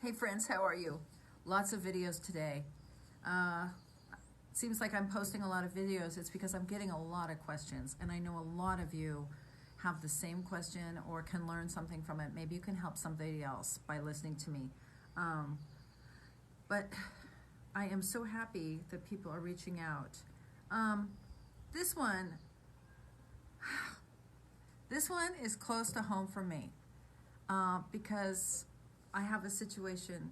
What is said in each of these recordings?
Hey friends, how are you? Lots of videos today. Seems like I'm posting a lot of videos. It's because I'm getting a lot of questions, and I know a lot of you have the same question or can learn something from it. Maybe you can help somebody else by listening to me. But I am so happy that people are reaching out. This one is close to home for me because I have a situation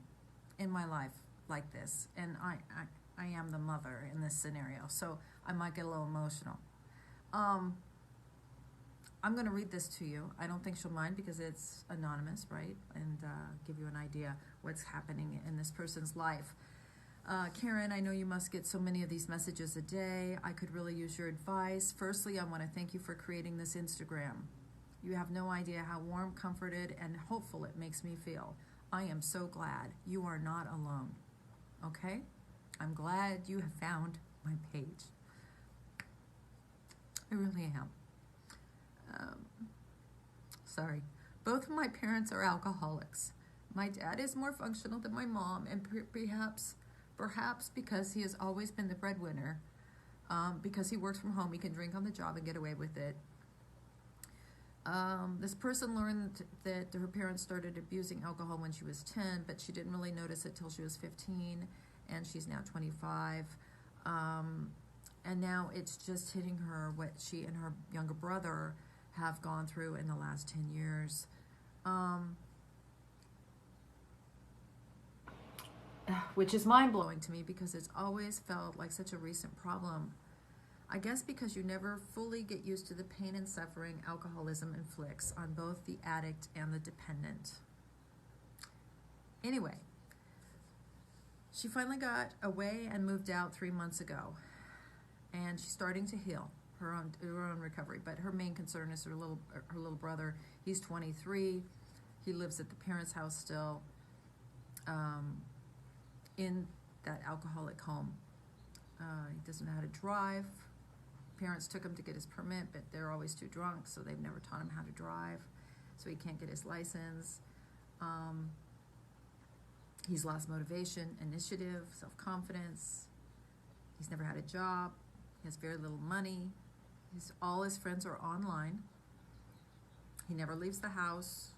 in my life like this, and I am the mother in this scenario, so I might get a little emotional. I'm going to read this to you. I don't think she'll mind because it's anonymous, right? And give you an idea what's happening in this person's life. Karen, I know you must get so many of these messages a day. I could really use your advice. Firstly, I want to thank you for creating this Instagram. You have no idea how warm, comforted, and hopeful it makes me feel. I am so glad you are not alone. Okay? I'm glad you have found my page. I really am. Sorry. Both of my parents are alcoholics. My dad is more functional than my mom, and perhaps because he has always been the breadwinner, because he works from home, he can drink on the job and get away with it. This person learned that her parents started abusing alcohol when she was 10, but she didn't really notice it till she was 15, and she's now 25. And now it's just hitting her what she and her younger brother have gone through in the last 10 years. Which is mind-blowing to me because it's always felt like such a recent problem. I guess because you never fully get used to the pain and suffering alcoholism inflicts on both the addict and the dependent. Anyway, she finally got away and moved out 3 months ago, and she's starting to heal her own recovery. But her main concern is her little brother. He's 23. He lives at the parents' house still, in that alcoholic home. He doesn't know how to drive. Parents took him to get his permit, but they're always too drunk, so they've never taught him how to drive, so he can't get his license. He's lost motivation, initiative, self-confidence. He's never had a job. He has very little money. All his friends are online. He never leaves the house.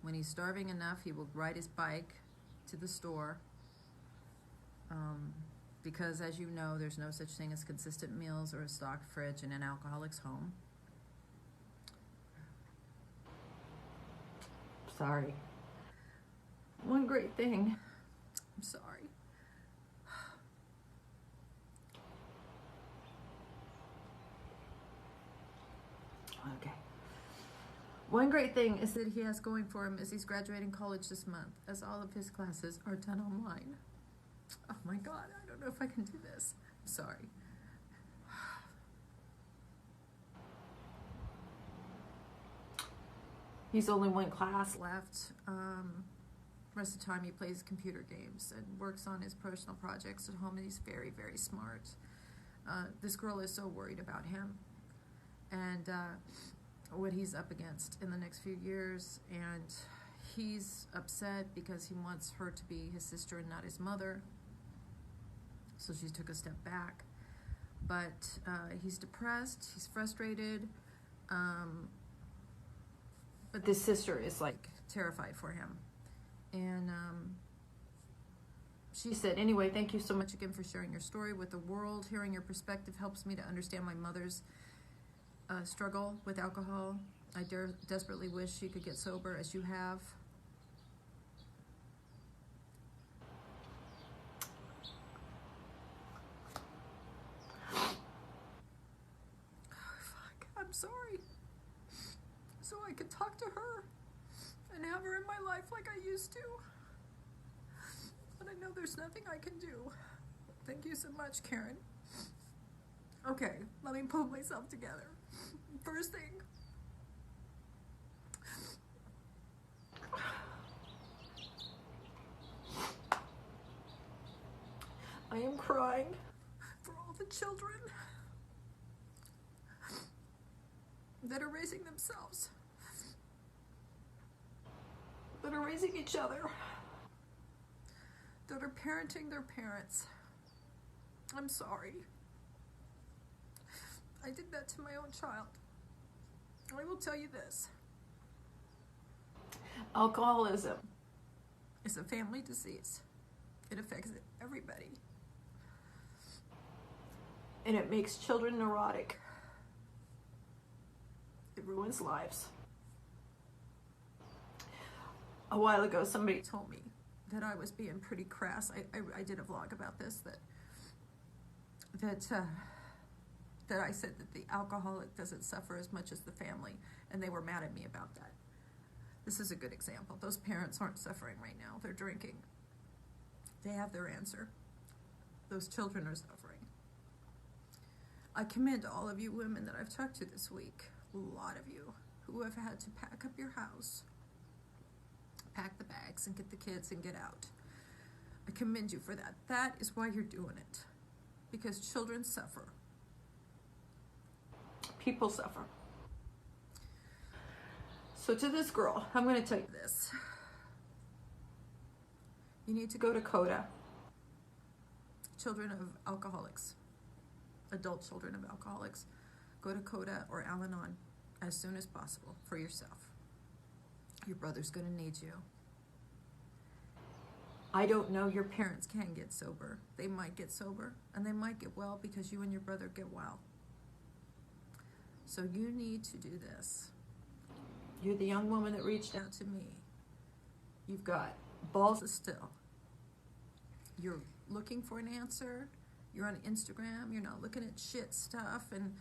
When he's starving enough, he will ride his bike to the store. Because, as you know, there's no such thing as consistent meals or a stocked fridge in an alcoholic's home. Sorry. One great thing. I'm sorry. Okay. One great thing is that he has going for him is he's graduating college this month, as all of his classes are done online. Oh my God, I don't know if I can do this. I'm sorry. He's only one class left. Rest of the time he plays computer games and works on his personal projects at home, and he's very, very smart. This girl is so worried about him and what he's up against in the next few years, and he's upset because he wants her to be his sister and not his mother. So she took a step back, but he's depressed, he's frustrated, but this sister is like terrified for him. And she said, anyway, thank you so much again for sharing your story with the world. Hearing your perspective helps me to understand my mother's struggle with alcohol. I desperately wish she could get sober as you have. I'm sorry. So I could talk to her and have her in my life like I used to. But I know there's nothing I can do. Thank you so much, Karen. Okay, let me pull myself together. First thing. I am crying for all the children that are raising themselves, that are raising each other, that are parenting their parents. I'm sorry. I did that to my own child. I will tell you this. Alcoholism is a family disease. It affects everybody. And it makes children neurotic. It ruins lives. A while ago, somebody told me that I was being pretty crass. I did a vlog about this, that I said that the alcoholic doesn't suffer as much as the family, and they were mad at me about that. This is a good example. Those parents aren't suffering right now. They're drinking. They have their answer. Those children are suffering. I commend all of you women that I've talked to this week, a lot of you, who have had to pack up your house, pack the bags, and get the kids and get out. I commend you for that. That is why you're doing it. Because children suffer. People suffer. So to this girl, I'm going to tell you this. You need to go to CODA. Children of alcoholics. Adult children of alcoholics. Go to CODA or Al-Anon as soon as possible for yourself. Your brother's going to need you. I don't know, your parents can get sober. They might get sober, and they might get well because you and your brother get well. So you need to do this. You're the young woman that reached out to me. You've got balls of steel. You're looking for an answer. You're on Instagram. You're not looking at shit stuff and,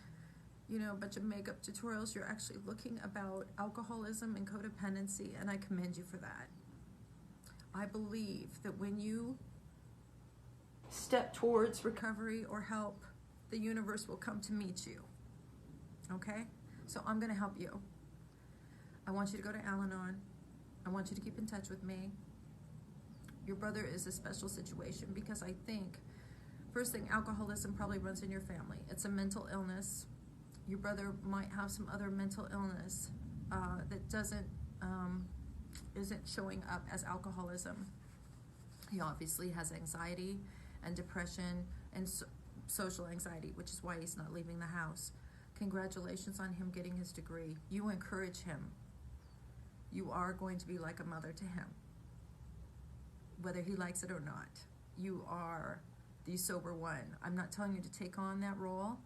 you know, a bunch of makeup tutorials. You're actually looking about alcoholism and codependency, and I commend you for that. I believe that when you step towards recovery or help, the universe will come to meet you. Okay? So I'm going to help you. I want you to go to Al-Anon. I want you to keep in touch with me. Your brother is a special situation because I think, first thing, alcoholism probably runs in your family. It's a mental illness. Your brother might have some other mental illness that isn't showing up as alcoholism. He obviously has anxiety and depression and social anxiety, which is why he's not leaving the house. Congratulations on him getting his degree. You encourage him. You are going to be like a mother to him, whether he likes it or not. You are the sober one. I'm not telling you to take on that role,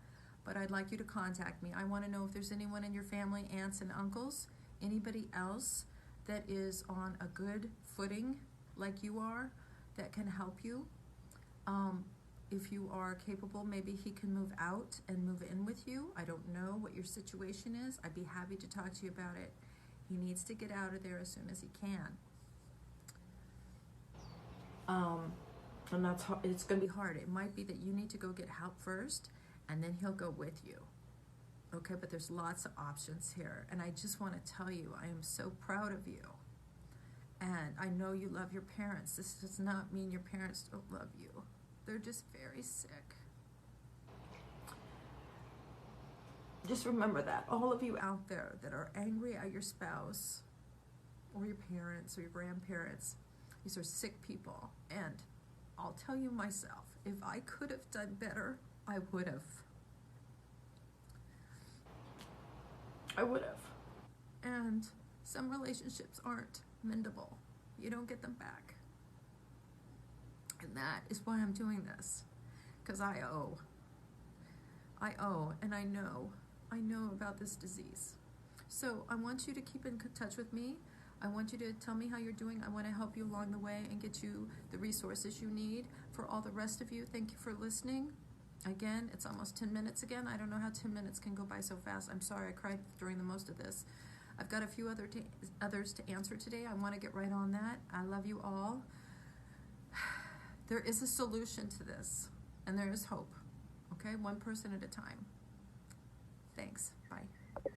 but I'd like you to contact me. I want to know if there's anyone in your family, aunts and uncles, anybody else that is on a good footing like you are that can help you. If you are capable, maybe he can move out and move in with you. I don't know what your situation is. I'd be happy to talk to you about it. He needs to get out of there as soon as he can. And that's hard. It's going to be hard. It might be that you need to go get help first, and then he'll go with you. Okay, but there's lots of options here. And I just want to tell you, I am so proud of you. And I know you love your parents. This does not mean your parents don't love you. They're just very sick. Just remember that. All of you out there that are angry at your spouse or your parents or your grandparents, these are sick people. And I'll tell you myself, if I could have done better, I would have. I would have. And some relationships aren't mendable. You don't get them back. And that is why I'm doing this. Because I owe, and I know about this disease. So I want you to keep in touch with me. I want you to tell me how you're doing. I want to help you along the way and get you the resources you need. For all the rest of you, thank you for listening. Again, it's almost 10 minutes again. I don't know how 10 minutes can go by so fast. I'm sorry I cried during the most of this. I've got a few others to answer today. I want to get right on that. I love you all. There is a solution to this, and there is hope. Okay, one person at a time. Thanks. Bye.